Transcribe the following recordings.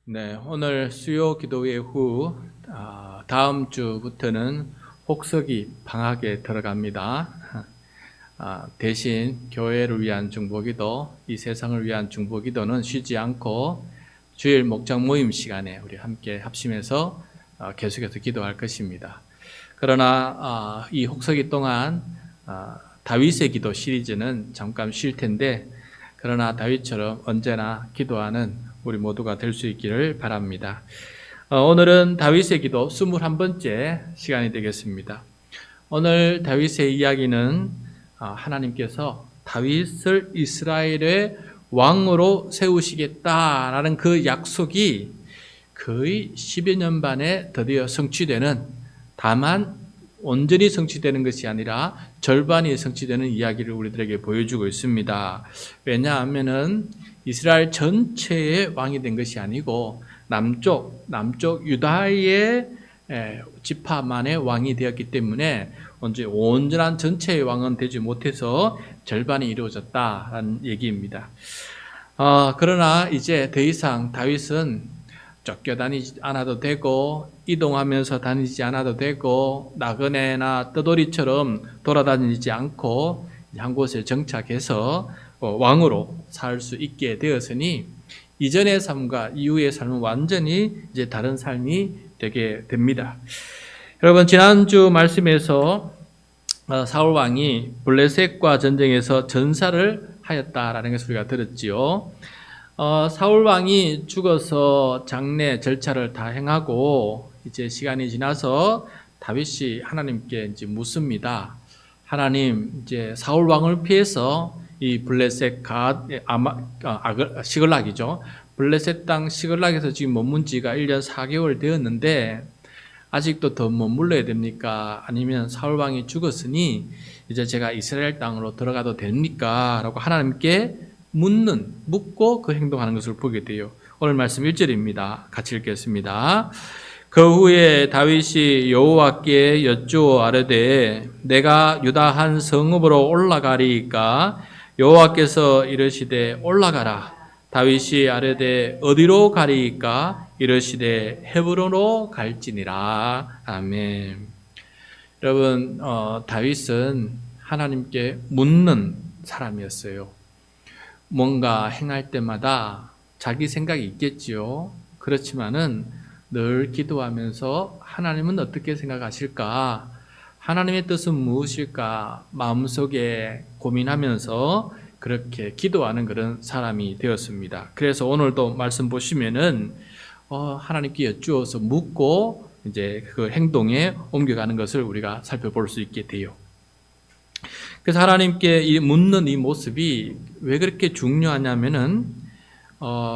네, 오늘 수요 기도회 후 다음 주부터는 혹서기 방학에 들어갑니다. 대신 교회를 위한 중보기도, 이 세상을 위한 중보기도는 쉬지 않고 주일 목장 모임 시간에 우리 함께 합심해서 계속해서 기도할 것입니다. 그러나 이 혹서기 동안 다윗의 기도 시리즈는 잠깐 쉴 텐데, 그러나 다윗처럼 언제나 기도하는 우리 모두가 될 수 있기를 바랍니다. 오늘은 다윗의 기도 21번째 시간이 되겠습니다. 오늘 다윗의 이야기는 하나님께서 다윗을 이스라엘의 왕으로 세우시겠다라는 그 약속이 거의 10여 년 만에 드디어 성취되는, 다만 온전히 성취되는 것이 아니라 절반이 성취되는 이야기를 우리들에게 보여주고 있습니다. 왜냐하면은 이스라엘 전체의 왕이 된 것이 아니고 남쪽 유다의 지파만의 왕이 되었기 때문에 온전한 전체의 왕은 되지 못해서 절반이 이루어졌다라는 얘기입니다. 그러나 이제 더 이상 다윗은 쫓겨다니지 않아도 되고 이동하면서 다니지 않아도 되고 나그네나 떠돌이처럼 돌아다니지 않고 한 곳에 정착해서 왕으로 살 수 있게 되었으니 이전의 삶과 이후의 삶은 완전히 이제 다른 삶이 되게 됩니다. 여러분, 지난주 말씀에서 사울 왕이 블레셋과 전쟁에서 전사를 하였다라는 것을 우리가 들었지요. 사울 왕이 죽어서 장례 절차를 다 행하고 이제 시간이 지나서 다윗이 하나님께 이제 묻습니다. 하나님, 이제 사울 왕을 피해서 이 블레셋 시글락이죠. 블레셋 땅 시글락에서 지금 머문 지가 1년 4개월 되었는데 아직도 더 머물러야 됩니까? 아니면 사울 왕이 죽었으니 이제 제가 이스라엘 땅으로 들어가도 됩니까? 라고 하나님께 묻고 그 행동하는 것을 보게 돼요. 오늘 말씀 1절입니다. 같이 읽겠습니다. 그 후에 다윗이 여호와께 여쭈어 아뢰되 내가 유다 한 성읍으로 올라가리이까? 여호와께서 이르시되 올라가라. 다윗이 아뢰되 어디로 가리이까? 이르시되 헤브론으로 갈지니라. 아멘. 여러분, 다윗은 하나님께 묻는 사람이었어요. 뭔가 행할 때마다 자기 생각이 있겠지요. 그렇지만은 늘 기도하면서 하나님은 어떻게 생각하실까? 하나님의 뜻은 무엇일까? 마음속에 고민하면서 그렇게 기도하는 그런 사람이 되었습니다. 그래서 오늘도 말씀 보시면은 하나님께 여쭈어서 묻고 이제 그 행동에 옮겨가는 것을 우리가 살펴볼 수 있게 돼요. 그래서 하나님께 묻는 이 모습이 왜 그렇게 중요하냐면은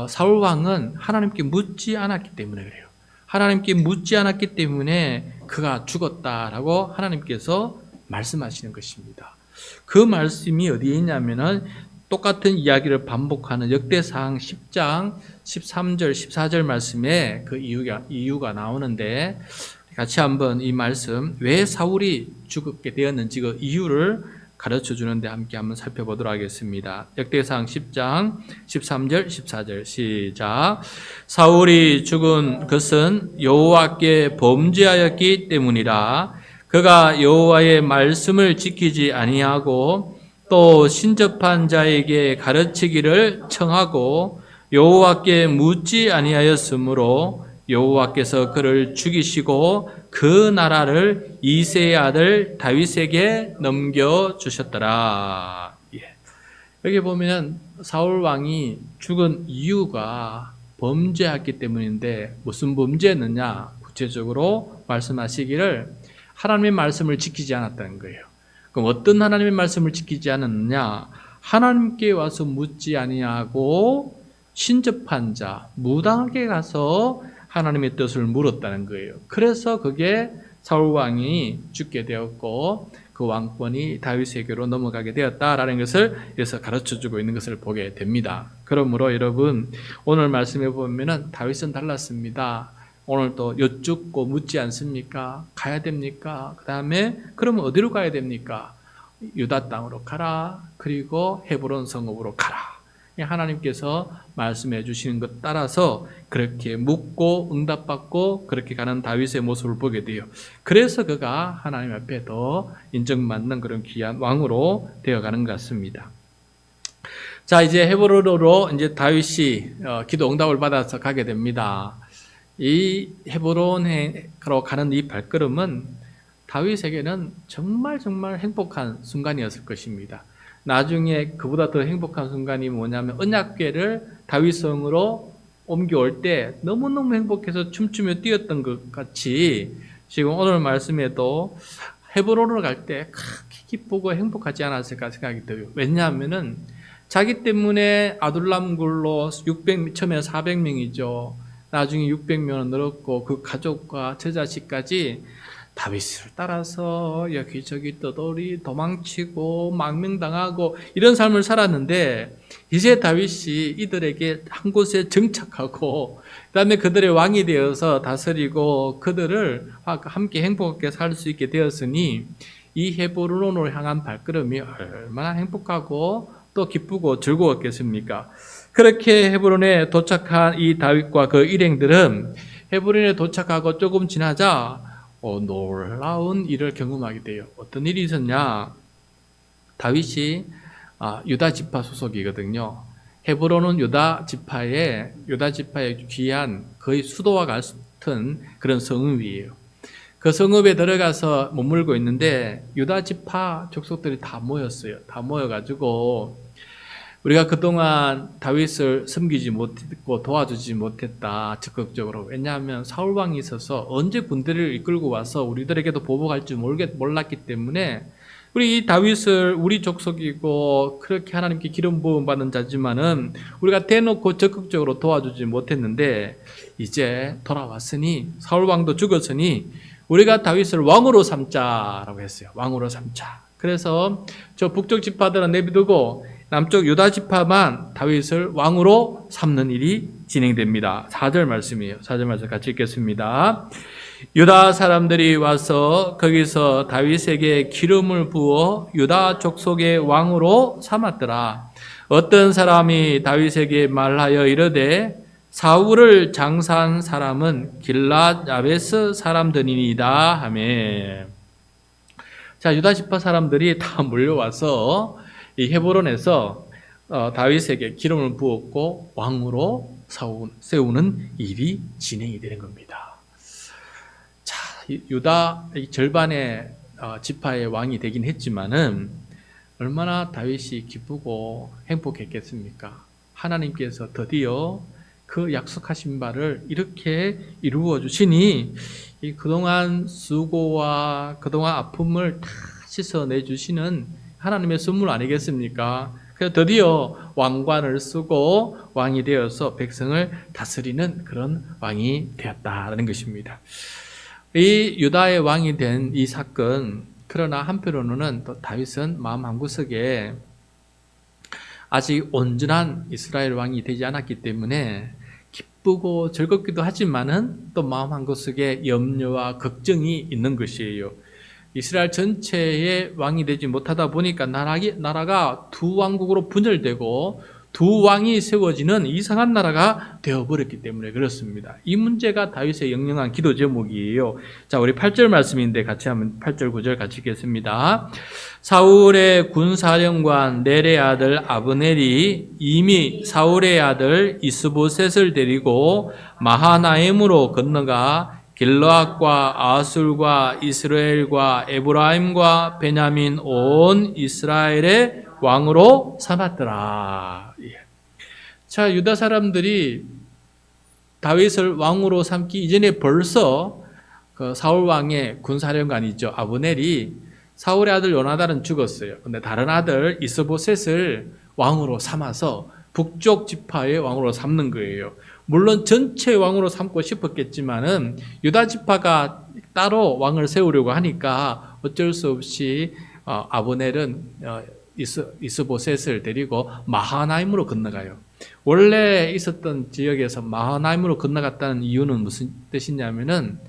사울 왕은 하나님께 묻지 않았기 때문에 그래요. 하나님께 묻지 않았기 때문에 그가 죽었다라고 하나님께서 말씀하시는 것입니다. 그 말씀이 어디에 있냐면은 똑같은 이야기를 반복하는 역대상 10장 13절 14절 말씀에 그 이유가 나오는데, 같이 한번 이 말씀, 왜 사울이 죽게 되었는지 그 이유를 가르쳐 주는데 함께 한번 살펴보도록 하겠습니다. 역대상 10장 13절 14절 시작. 사울이 죽은 것은 여호와께 범죄하였기 때문이라. 그가 여호와의 말씀을 지키지 아니하고 또 신접한 자에게 가르치기를 청하고 여호와께 묻지 아니하였으므로 여호와께서 그를 죽이시고 그 나라를 이새의 아들 다윗에게 넘겨주셨더라. 여기 보면 사울 왕이 죽은 이유가 범죄했기 때문인데 무슨 범죄였느냐? 구체적으로 말씀하시기를 하나님의 말씀을 지키지 않았다는 거예요. 그럼 어떤 하나님의 말씀을 지키지 않았느냐? 하나님께 와서 묻지 아니하고 신접한 자, 무당에게 가서 하나님의 뜻을 물었다는 거예요. 그래서 그게 사울 왕이 죽게 되었고 그 왕권이 다윗에게로 넘어가게 되었다라는 것을 여기서 가르쳐주고 있는 것을 보게 됩니다. 그러므로 여러분, 오늘 말씀해 보면은 다윗은 달랐습니다. 오늘 또 여쭙고 묻지 않습니까? 가야 됩니까? 그 다음에 그러면 어디로 가야 됩니까? 유다 땅으로 가라. 그리고 헤브론 성읍으로 가라. 하나님께서 말씀해 주시는 것 따라서 그렇게 묻고 응답받고 그렇게 가는 다윗의 모습을 보게 돼요. 그래서 그가 하나님 앞에 더 인정받는 그런 귀한 왕으로 되어가는 것 같습니다. 자, 이제 헤브론으로 이제 다윗이 기도 응답을 받아서 가게 됩니다. 이 헤브론으로 가는 이 발걸음은 다윗에게는 정말 행복한 순간이었을 것입니다. 나중에 그보다 더 행복한 순간이 뭐냐면 언약궤를 다윗성으로 옮겨올 때 너무너무 행복해서 춤추며 뛰었던 것 같이 지금 오늘 말씀에도 헤브론으로 갈 때 크게 기쁘고 행복하지 않았을까 생각이 들어요. 왜냐하면은 자기 때문에 아둘람 굴로 600, 처음에 400명이죠. 나중에 600명은 늘었고 그 가족과 제자식까지 다윗을 따라서 여기저기 떠돌이 도망치고 망명당하고 이런 삶을 살았는데 이제 다윗이 이들에게 한 곳에 정착하고 그다음에 그들의 왕이 되어서 다스리고 그들을 함께 행복하게 살 수 있게 되었으니 이 헤브론으로 향한 발걸음이 얼마나 행복하고 또 기쁘고 즐거웠겠습니까? 그렇게 헤브론에 도착한 이 다윗과 그 일행들은 헤브론에 도착하고 조금 지나자 놀라운 일을 경험하게 돼요. 어떤 일이 있었냐? 다윗이 유다 지파 소속이거든요. 헤브론은 유다 지파의 귀한 거의 수도와 같은 그런 성읍이에요. 그 성읍에 들어가서 머물고 있는데 유다 지파 족속들이 다 모였어요. 다 모여가지고 우리가 그동안 다윗을 섬기지 못했고 도와주지 못했다 적극적으로. 왜냐하면 사울 왕이 있어서 언제 군대를 이끌고 와서 우리들에게도 보복할 줄 몰랐기 때문에 우리 이 다윗을 우리 족속이고 그렇게 하나님께 기름 부음 받은 자지만은 우리가 대놓고 적극적으로 도와주지 못했는데 이제 돌아왔으니 사울 왕도 죽었으니 우리가 다윗을 왕으로 삼자라고 했어요. 왕으로 삼자. 그래서 저 북쪽 지파들은 내비두고 남쪽 유다 지파만 다윗을 왕으로 삼는 일이 진행됩니다. 4절 말씀이에요. 4절 말씀 같이 읽겠습니다. 유다 사람들이 와서 거기서 다윗에게 기름을 부어 유다 족속의 왕으로 삼았더라. 어떤 사람이 다윗에게 말하여 이르되 사울을 장사한 사람은 길랏 야베스 사람들이니이다 하매. 자, 유다 지파 사람들이 다 몰려와서 이 헤브론에서 다윗에게 기름을 부었고 왕으로 세우는 일이 진행이 되는 겁니다. 자, 유다 절반의 지파의 왕이 되긴 했지만은 얼마나 다윗이 기쁘고 행복했겠습니까? 하나님께서 드디어 그 약속하신 바를 이렇게 이루어 주시니 이 그동안 수고와 그동안 아픔을 다 씻어내 주시는 하나님의 선물 아니겠습니까? 그래서 드디어 왕관을 쓰고 왕이 되어서 백성을 다스리는 그런 왕이 되었다는 것입니다. 이 유다의 왕이 된 이 사건, 그러나 한편으로는 또 다윗은 마음 한구석에 아직 온전한 이스라엘 왕이 되지 않았기 때문에 기쁘고 즐겁기도 하지만은 또 마음 한구석에 염려와 걱정이 있는 것이에요. 이스라엘 전체의 왕이 되지 못하다 보니까 나라가 두 왕국으로 분열되고 두 왕이 세워지는 이상한 나라가 되어버렸기 때문에 그렇습니다. 이 문제가 다윗의 영영한 기도 제목이에요. 자, 우리 8절 말씀인데 같이 한번 8절 9절 같이 읽겠습니다. 사울의 군사령관 넬의 아들 아브넬이 이미 사울의 아들 이스보셋을 데리고 마하나임으로 건너가 길르앗과 아술과 이스라엘과 에브라임과 베냐민 온 이스라엘의 왕으로 삼았더라. 자, 유다 사람들이 다윗을 왕으로 삼기 이전에 벌써 그 사울 왕의 군사령관이죠. 아브넬이 사울의 아들 요나단은 죽었어요. 근데 다른 아들 이스보셋을 왕으로 삼아서 북쪽 지파의 왕으로 삼는 거예요. 물론 전체 왕으로 삼고 싶었겠지만은 유다 지파가 따로 왕을 세우려고 하니까 어쩔 수 없이 아브넬은 이스보셋을 데리고 마하나임으로 건너가요. 원래 있었던 지역에서 마하나임으로 건너갔다는 이유는 무슨 뜻이냐면은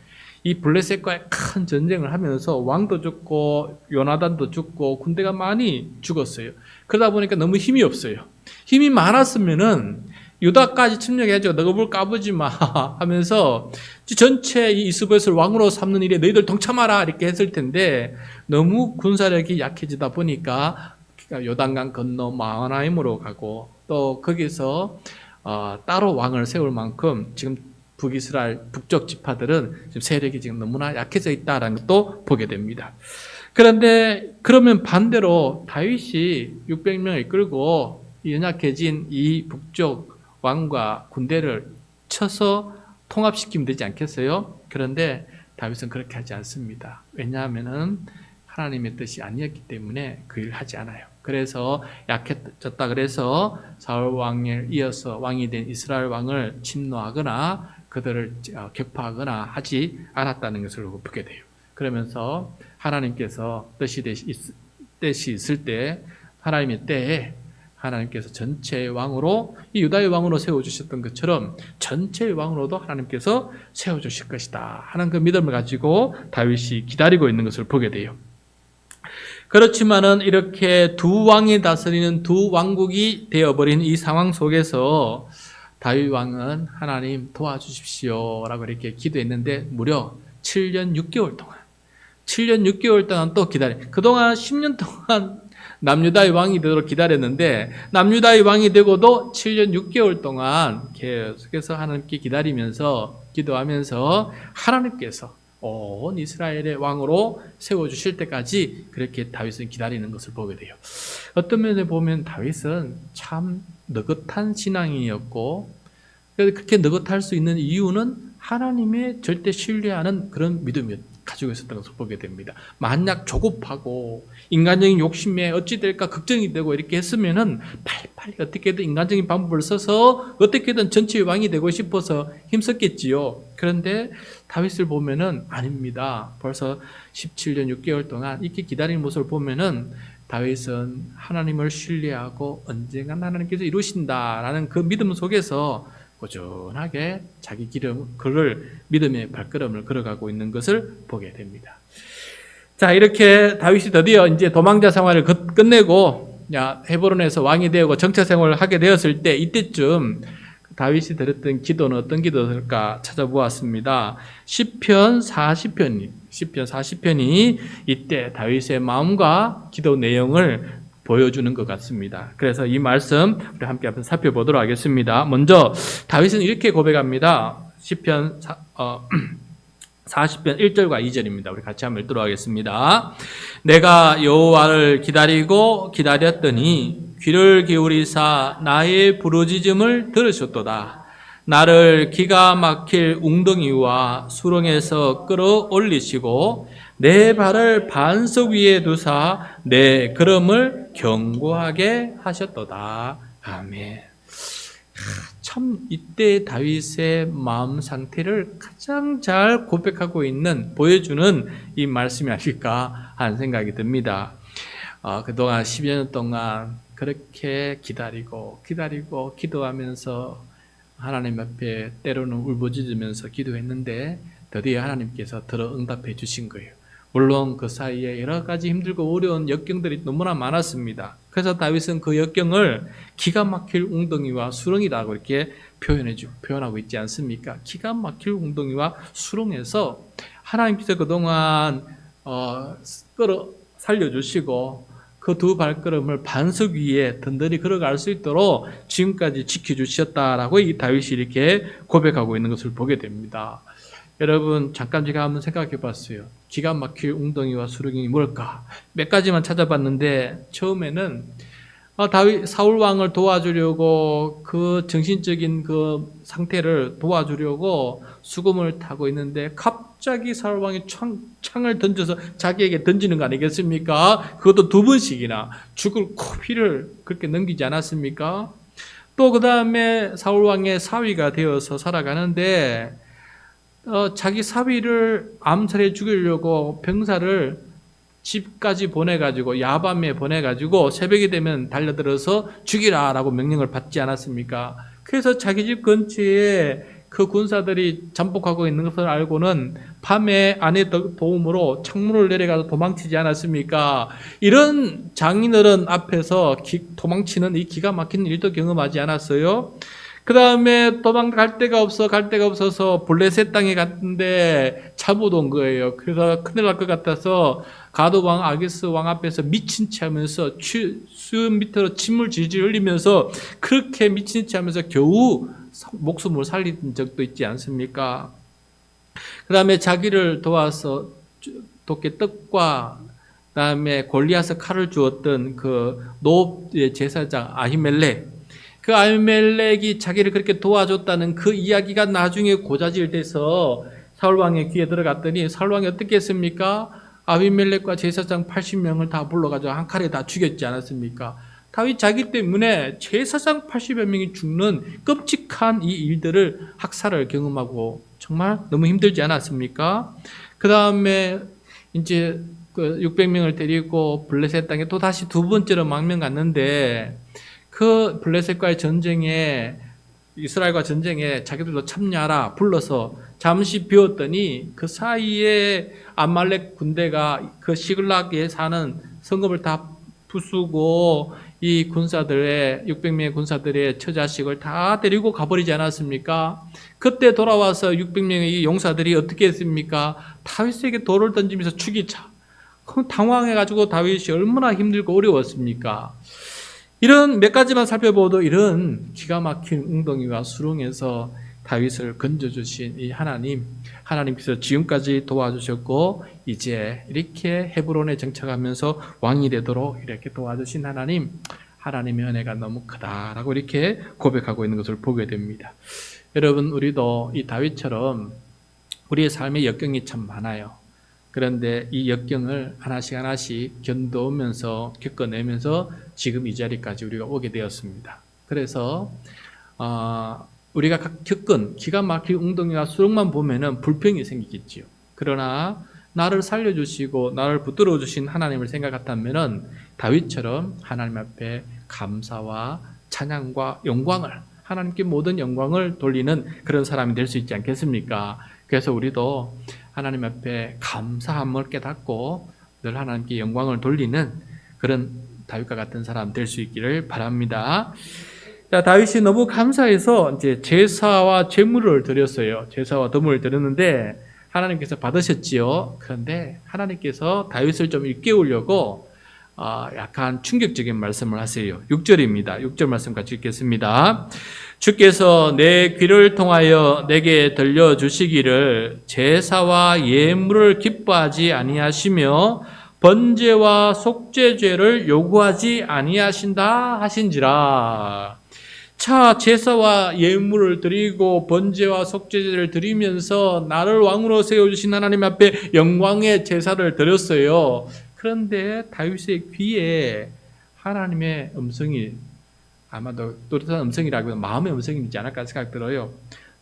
이 블레셋과의 큰 전쟁을 하면서 왕도 죽고 요나단도 죽고 군대가 많이 죽었어요. 그러다 보니까 너무 힘이 없어요. 힘이 많았으면은 유다까지 침략해가지고 너가 뭘 까부지 마 하면서 전체 이 이스보셋을 왕으로 삼는 일에 너희들 동참하라 이렇게 했을 텐데 너무 군사력이 약해지다 보니까 요단강 건너 마하나임으로 가고 또 거기서 따로 왕을 세울 만큼 지금 북이스라엘 북쪽 지파들은 지금 세력이 지금 너무나 약해져 있다라는 것도 보게 됩니다. 그런데 그러면 반대로 다윗이 600명을 이끌고 연약해진 이 북쪽 왕과 군대를 쳐서 통합시키면 되지 않겠어요? 그런데 다윗은 그렇게 하지 않습니다. 왜냐하면은 하나님의 뜻이 아니었기 때문에 그 일을 하지 않아요. 그래서 약해졌다 그래서 사울 왕에 이어서 왕이 된 이스라엘 왕을 침노하거나 그들을 격파하거나 하지 않았다는 것을 보게 돼요. 그러면서 하나님께서 뜻이 있을 때 하나님의 때에 하나님께서 전체의 왕으로 이 유다의 왕으로 세워주셨던 것처럼 전체의 왕으로도 하나님께서 세워주실 것이다 하는 그 믿음을 가지고 다윗이 기다리고 있는 것을 보게 돼요. 그렇지만은 이렇게 두 왕이 다스리는 두 왕국이 되어버린 이 상황 속에서 다윗 왕은 하나님 도와주십시오 라고 이렇게 기도했는데 무려 7년 6개월 동안 또 기다려. 그동안 10년 동안 남유다의 왕이 되도록 기다렸는데 남유다의 왕이 되고도 7년 6개월 동안 계속해서 하나님께 기다리면서 기도하면서 하나님께서 온 이스라엘의 왕으로 세워주실 때까지 그렇게 다윗은 기다리는 것을 보게 돼요. 어떤 면에 보면 다윗은 참 느긋한 신앙이었고 그렇게 느긋할 수 있는 이유는 하나님의 절대 신뢰하는 그런 믿음을 가지고 있었던 것을 보게 됩니다. 만약 조급하고 인간적인 욕심에 어찌 될까 걱정이 되고 이렇게 했으면은 빨리 어떻게든 인간적인 방법을 써서 어떻게든 전체의 왕이 되고 싶어서 힘썼겠지요. 그런데 다윗을 보면은 아닙니다. 벌써 17년 6개월 동안 이렇게 기다리는 모습을 보면은 다윗은 하나님을 신뢰하고 언젠가 하나님께서 이루신다라는 그 믿음 속에서 꾸준하게 자기 믿음의 발걸음을 걸어가고 있는 것을 보게 됩니다. 자, 이렇게 다윗이 드디어 이제 도망자 생활을 끝내고 헤브론에서 왕이 되고 정치 생활을 하게 되었을 때 이때쯤 다윗이 드렸던 기도는 어떤 기도일까 찾아보았습니다. 시편 40편이 이때 다윗의 마음과 기도 내용을 보여주는 것 같습니다. 그래서 이 말씀 우리 함께 한번 살펴보도록 하겠습니다. 먼저 다윗은 이렇게 고백합니다. 시편 40편 1절과 2절입니다. 우리 같이 한번 읽도록 하겠습니다. 내가 여호와를 기다렸더니 귀를 기울이사 나의 부르짖음을 들으셨도다. 나를 기가 막힐 웅덩이와 수렁에서 끌어올리시고 내 발을 반석 위에 두사 내 걸음을 견고하게 하셨도다. 아멘. 참 이때 다윗의 마음 상태를 가장 잘 고백하고 있는 보여주는 이 말씀이 아닐까 하는 생각이 듭니다. 그동안 10여 년 동안 그렇게 기다리고 기도하면서 하나님 앞에 때로는 울부짖으면서 기도했는데 드디어 하나님께서 들어 응답해 주신 거예요. 물론 그 사이에 여러 가지 힘들고 어려운 역경들이 너무나 많았습니다. 그래서 다윗은 그 역경을 기가 막힐 웅덩이와 수렁이라고 이렇게 표현하고 있지 않습니까? 기가 막힐 웅덩이와 수렁에서 하나님께서 그동안 끌어 살려주시고 그 두 발걸음을 반석 위에 든든히 걸어갈 수 있도록 지금까지 지켜주셨다라고 이 다윗이 이렇게 고백하고 있는 것을 보게 됩니다. 여러분 잠깐 제가 한번 생각해 봤어요. 기가 막힐 웅덩이와 수렁이 뭘까? 몇 가지만 찾아봤는데 처음에는 사울 왕을 도와주려고 그 정신적인 그 상태를 도와주려고 수금을 타고 있는데 갑자기 사울 왕이 창을 던져서 자기에게 던지는 거 아니겠습니까? 그것도 2번씩이나 죽을 코피를 그렇게 넘기지 않았습니까? 또 그 다음에 사울 왕의 사위가 되어서 살아가는데 자기 사위를 암살해 죽이려고 병사를 집까지 보내가지고 야밤에 보내가지고 새벽이 되면 달려들어서 죽이라라고 명령을 받지 않았습니까? 그래서 자기 집 근처에 그 군사들이 잠복하고 있는 것을 알고는 밤에 아내 도움으로 창문을 내려가서 도망치지 않았습니까? 이런 장인어른 앞에서 도망치는 이 기가 막힌 일도 경험하지 않았어요? 그 다음에 도망갈 데가 없어서 블레셋 땅에 갔는데 차못 온 거예요. 그래서 큰일 날 것 같아서 가도 왕 아게스 왕 앞에서 미친 체 하면서 수염 밑으로 침을 질질 흘리면서 그렇게 미친 체 하면서 겨우 목숨을 살린 적도 있지 않습니까? 그 다음에 자기를 도와서 도끼 떡과 그 다음에 골리앗의 칼을 주었던 그 노업의 제사장 아히멜렉, 그 아히멜렉이 자기를 그렇게 도와줬다는 그 이야기가 나중에 고자질돼서 사울왕의 귀에 들어갔더니 사울왕이 어떻게 했습니까? 아히멜렉과 제사장 80명을 다 불러가지고 한 칼에 다 죽였지 않았습니까? 다윗 자기 때문에 제사장 80여 명이 죽는 끔찍한 이 일들을 학살을 경험하고 정말 너무 힘들지 않았습니까? 그 다음에 이제 그 600명을 데리고 블레셋 땅에 또 다시 두 번째로 망명 갔는데 그 블레셋과의 전쟁에 이스라엘과 전쟁에 자기들도 참여하라 불러서 잠시 비웠더니 그 사이에 아말렉 군대가 그 시글락에 사는 성읍을 다 부수고 이 군사들의 600명의 군사들의 처자식을 다 데리고 가버리지 않았습니까? 그때 돌아와서 600명의 용사들이 어떻게 했습니까? 다윗에게 돌을 던지면서 죽이자. 당황해가지고 다윗이 얼마나 힘들고 어려웠습니까? 이런 몇 가지만 살펴봐도 이런 기가 막힌 웅덩이와 수렁에서 다윗을 건져주신 이 하나님께서 지금까지 도와주셨고 이제 이렇게 헤브론에 정착하면서 왕이 되도록 이렇게 도와주신 하나님의 은혜가 너무 크다라고 이렇게 고백하고 있는 것을 보게 됩니다. 여러분, 우리도 이 다윗처럼 우리의 삶의 역경이 참 많아요. 그런데 이 역경을 하나씩 견뎌오면서 겪어내면서 지금 이 자리까지 우리가 오게 되었습니다. 그래서 우리가 겪은 기가 막힌 웅덩이와 수렁만 보면은 불평이 생기겠지요. 그러나 나를 살려주시고 나를 붙들어 주신 하나님을 생각한다면은 다윗처럼 하나님 앞에 감사와 찬양과 영광을, 하나님께 모든 영광을 돌리는 그런 사람이 될 수 있지 않겠습니까? 그래서 우리도 하나님 앞에 감사함을 깨닫고 늘 하나님께 영광을 돌리는 그런 다윗과 같은 사람 될 수 있기를 바랍니다. 자, 다윗이 너무 감사해서 이제 제사와 제물을 드렸어요. 제사와 덤을 드렸는데 하나님께서 받으셨지요. 그런데 하나님께서 다윗을 좀 일깨우려고 약간 충격적인 말씀을 하세요. 6절입니다. 6절 말씀 같이 읽겠습니다. 주께서 내 귀를 통하여 내게 들려주시기를 제사와 예물을 기뻐하지 아니하시며 번제와 속죄죄를 요구하지 아니하신다 하신지라. 자, 제사와 예물을 드리고 번제와 속죄제를 드리면서 나를 왕으로 세워주신 하나님 앞에 영광의 제사를 드렸어요. 그런데 다윗의 귀에 하나님의 음성이, 아마도 또렷한 음성이라기보다 마음의 음성이 있지 않을까 생각 들어요.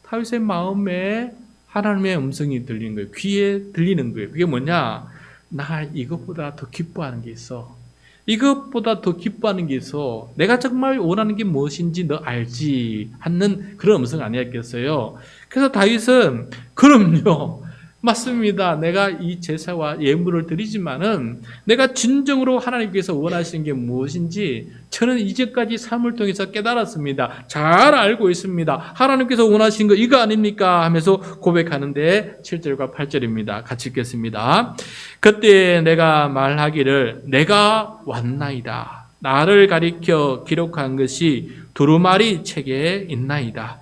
다윗의 마음에 하나님의 음성이 들리는 거예요. 귀에 들리는 거예요. 그게 뭐냐? 나 이것보다 더 기뻐하는 게 있어. 이것보다 더 기뻐하는 게 있어. 내가 정말 원하는 게 무엇인지 너 알지 하는 그런 음성 아니었겠어요. 그래서 다윗은 그럼요. 맞습니다. 내가 이 제사와 예물을 드리지만은 내가 진정으로 하나님께서 원하시는 게 무엇인지 저는 이제까지 삶을 통해서 깨달았습니다. 잘 알고 있습니다. 하나님께서 원하시는 거 이거 아닙니까? 하면서 고백하는데 7절과 8절입니다. 같이 읽겠습니다. 그때 내가 말하기를 내가 왔나이다. 나를 가리켜 기록한 것이 두루마리 책에 있나이다.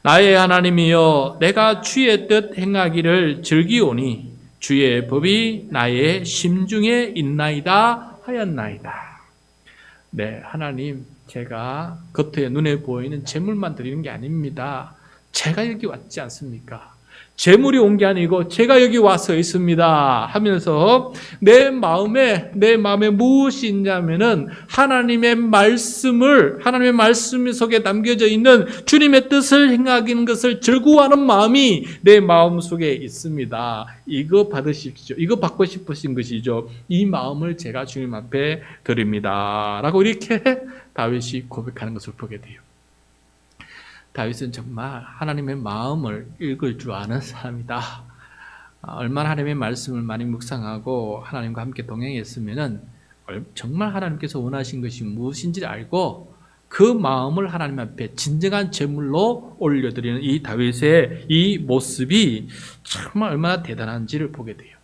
나의 하나님이여 내가 주의 뜻 행하기를 즐기오니 주의 법이 나의 심중에 있나이다 하였나이다. 네, 하나님, 제가 겉에 눈에 보이는 재물만 드리는 게 아닙니다. 제가 여기 왔지 않습니까? 재물이 온 게 아니고 제가 여기 와서 있습니다 하면서 내 마음에 무엇이 있냐면은 하나님의 말씀 속에 담겨져 있는 주님의 뜻을 행하는 것을 즐거워하는 마음이 내 마음 속에 있습니다. 이거 받으십시오. 이거 받고 싶으신 것이죠. 이 마음을 제가 주님 앞에 드립니다 라고 이렇게 다윗이 고백하는 것을 보게 돼요. 다윗은 정말 하나님의 마음을 읽을 줄 아는 사람이다. 얼마나 하나님의 말씀을 많이 묵상하고 하나님과 함께 동행했으면은 정말 하나님께서 원하신 것이 무엇인지를 알고 그 마음을 하나님 앞에 진정한 제물로 올려드리는 이 다윗의 이 모습이 정말 얼마나 대단한지를 보게 돼요.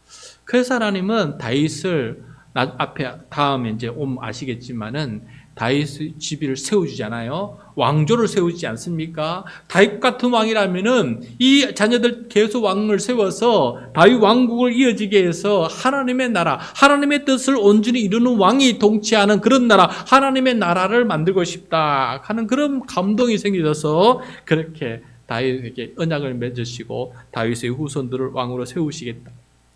그래서 하나님은 다윗을 앞에 다음에 이제 아시겠지만은 다윗의 지위를 세워주잖아요. 왕조를 세우지 않습니까? 다윗 같은 왕이라면은 이 자녀들 계속 왕을 세워서 다윗 왕국을 이어지게 해서 하나님의 나라, 하나님의 뜻을 온전히 이루는 왕이 통치하는 그런 나라, 하나님의 나라를 만들고 싶다 하는 그런 감동이 생겨서 그렇게 다윗에게 언약을 맺으시고 다윗의 후손들을 왕으로 세우시겠다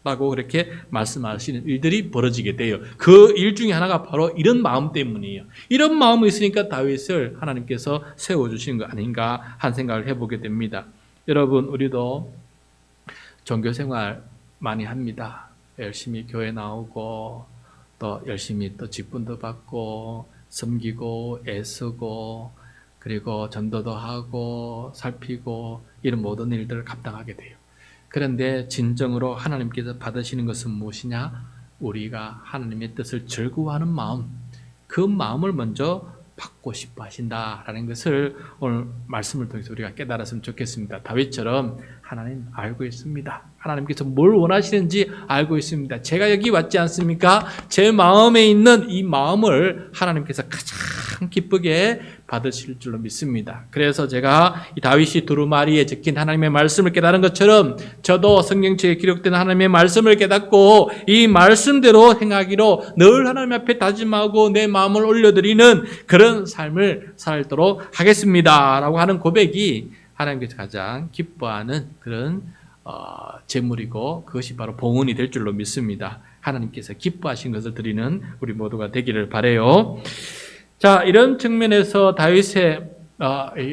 라고 그렇게 말씀하시는 일들이 벌어지게 돼요. 그 일 중에 하나가 바로 이런 마음 때문이에요. 이런 마음이 있으니까 다윗을 하나님께서 세워주신 거 아닌가 한 생각을 해보게 됩니다. 여러분, 우리도 종교생활 많이 합니다. 열심히 교회 나오고 또 열심히 또 직분도 받고 섬기고 애쓰고 그리고 전도도 하고 살피고 이런 모든 일들을 감당하게 돼요. 그런데 진정으로 하나님께서 받으시는 것은 무엇이냐? 우리가 하나님의 뜻을 즐거워하는 마음, 그 마음을 먼저 받고 싶어 하신다라는 것을 오늘 말씀을 통해서 우리가 깨달았으면 좋겠습니다. 다윗처럼 하나님 알고 있습니다. 하나님께서 뭘 원하시는지 알고 있습니다. 제가 여기 왔지 않습니까? 제 마음에 있는 이 마음을 하나님께서 가장 기쁘게 받으실 줄로 믿습니다. 그래서 제가 이 다윗이 두루마리에 적힌 하나님의 말씀을 깨달은 것처럼 저도 성경책에 기록된 하나님의 말씀을 깨닫고 이 말씀대로 행하기로 늘 하나님 앞에 다짐하고 내 마음을 올려드리는 그런 삶을 살도록 하겠습니다 라고 하는 고백이 하나님께서 가장 기뻐하는 그런 제물이고 그것이 바로 봉헌이 될 줄로 믿습니다. 하나님께서 기뻐하신 것을 드리는 우리 모두가 되기를 바라요. 자, 이런 측면에서 다윗의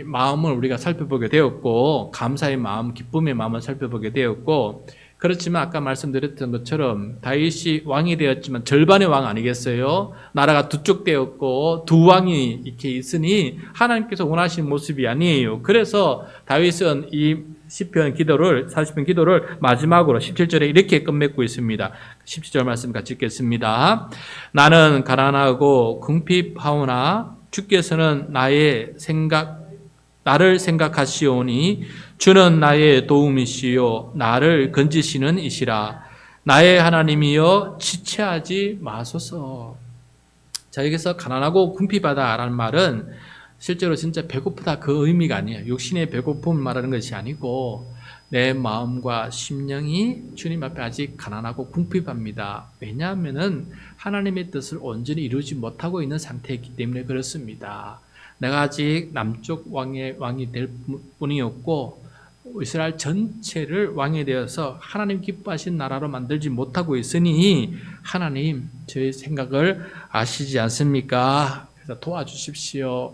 마음을 우리가 살펴보게 되었고 감사의 마음, 기쁨의 마음을 살펴보게 되었고 그렇지만 아까 말씀드렸던 것처럼 다윗이 왕이 되었지만 절반의 왕 아니겠어요? 나라가 두 쪽 되었고 두 왕이 이렇게 있으니 하나님께서 원하시는 모습이 아니에요. 그래서 다윗은 이 시편 기도를 40편 기도를 마지막으로 17절에 이렇게 끝맺고 있습니다. 17절 말씀 같이 읽겠습니다. 나는 가난하고 궁핍하오나 주께서는 나를 생각하시오니 주는 나의 도움이시요 나를 건지시는 이시라. 나의 하나님이여 지체하지 마소서. 자, 여기서 가난하고 궁핍하다라는 말은 실제로 진짜 배고프다 그 의미가 아니에요. 육신의 배고픔을 말하는 것이 아니고 내 마음과 심령이 주님 앞에 아직 가난하고 궁핍합니다. 왜냐하면은 하나님의 뜻을 온전히 이루지 못하고 있는 상태이기 때문에 그렇습니다. 내가 아직 남쪽 왕이 될 뿐이었고 이스라엘 전체를 왕이 되어서 하나님 기뻐하신 나라로 만들지 못하고 있으니 하나님 저의 생각을 아시지 않습니까? 그래서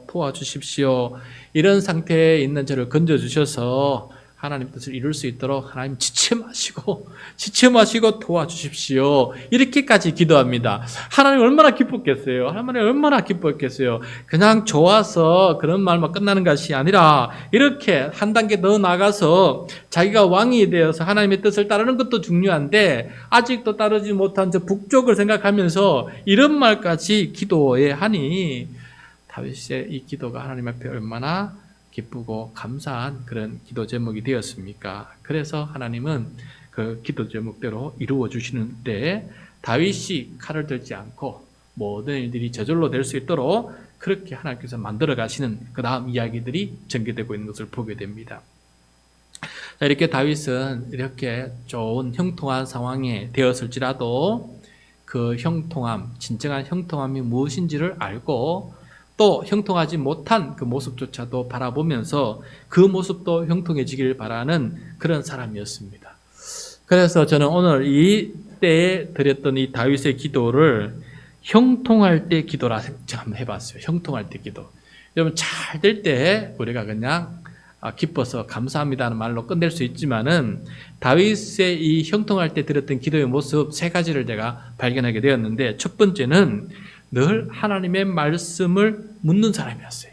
도와주십시오. 이런 상태에 있는 저를 건져주셔서 하나님 뜻을 이룰 수 있도록 하나님 지체 마시고 도와주십시오. 이렇게까지 기도합니다. 하나님 얼마나 기뻤겠어요? 하나님 얼마나 기뻤겠어요? 그냥 좋아서 그런 말만 끝나는 것이 아니라 이렇게 한 단계 더 나가서 자기가 왕이 되어서 하나님의 뜻을 따르는 것도 중요한데 아직도 따르지 못한 저 북쪽을 생각하면서 이런 말까지 기도해 하니 다윗의 이 기도가 하나님 앞에 얼마나 기쁘고 감사한 그런 기도 제목이 되었습니까? 그래서 하나님은 그 기도 제목대로 이루어 주시는데 다윗이 칼을 들지 않고 모든 일들이 저절로 될 수 있도록 그렇게 하나님께서 만들어 가시는 그 다음 이야기들이 전개되고 있는 것을 보게 됩니다. 자, 이렇게 다윗은 이렇게 좋은 형통한 상황에 되었을지라도 그 형통함, 진정한 형통함이 무엇인지를 알고 또 형통하지 못한 그 모습조차도 바라보면서 그 모습도 형통해지기를 바라는 그런 사람이었습니다. 그래서 저는 오늘 이 때에 드렸던 이 다윗의 기도를 형통할 때 기도라 한번 해봤어요. 형통할 때 기도. 여러분 잘 될 때 우리가 그냥 기뻐서 감사합니다는 말로 끝낼 수 있지만은 다윗의 이 형통할 때 드렸던 기도의 모습 세 가지를 제가 발견하게 되었는데 첫 번째는 늘 하나님의 말씀을 묻는 사람이었어요.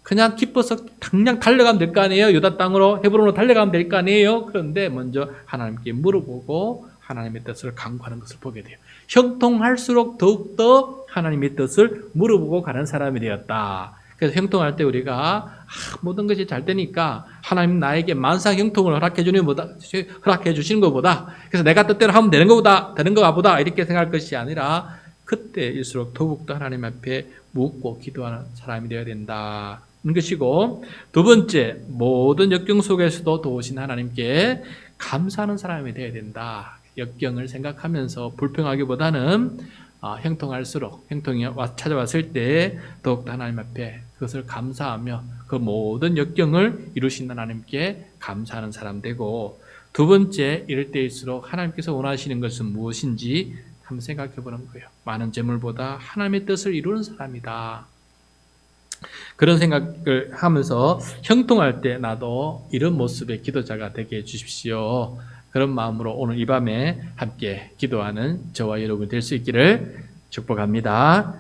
그냥 기뻐서 당장 달려가면 될 거 아니에요. 유다 땅으로 헤브론으로 달려가면 될 거 아니에요. 그런데 먼저 하나님께 물어보고 하나님의 뜻을 간구하는 것을 보게 돼요. 형통할수록 더욱더 하나님의 뜻을 물어보고 가는 사람이 되었다. 그래서 형통할 때 우리가 모든 것이 잘 되니까 하나님 나에게 만사 형통을 허락해 주시는 것보다, 그래서 내가 뜻대로 하면 되는 거가 보다 이렇게 생각할 것이 아니라 그때일수록 더욱더 하나님 앞에 묻고 기도하는 사람이 되어야 된다는 것이고, 두 번째, 모든 역경 속에서도 도우신 하나님께 감사하는 사람이 되어야 된다. 역경을 생각하면서 불평하기보다는 형통할수록, 형통이 찾아왔을 때 더욱더 하나님 앞에 그것을 감사하며 그 모든 역경을 이루신 하나님께 감사하는 사람 되고, 두 번째, 이럴 때일수록 하나님께서 원하시는 것은 무엇인지 한번 생각해 보는 거예요. 많은 재물보다 하나님의 뜻을 이루는 사람이다. 그런 생각을 하면서 형통할 때 나도 이런 모습의 기도자가 되게 해주십시오. 그런 마음으로 오늘 이 밤에 함께 기도하는 저와 여러분 될 수 있기를 축복합니다.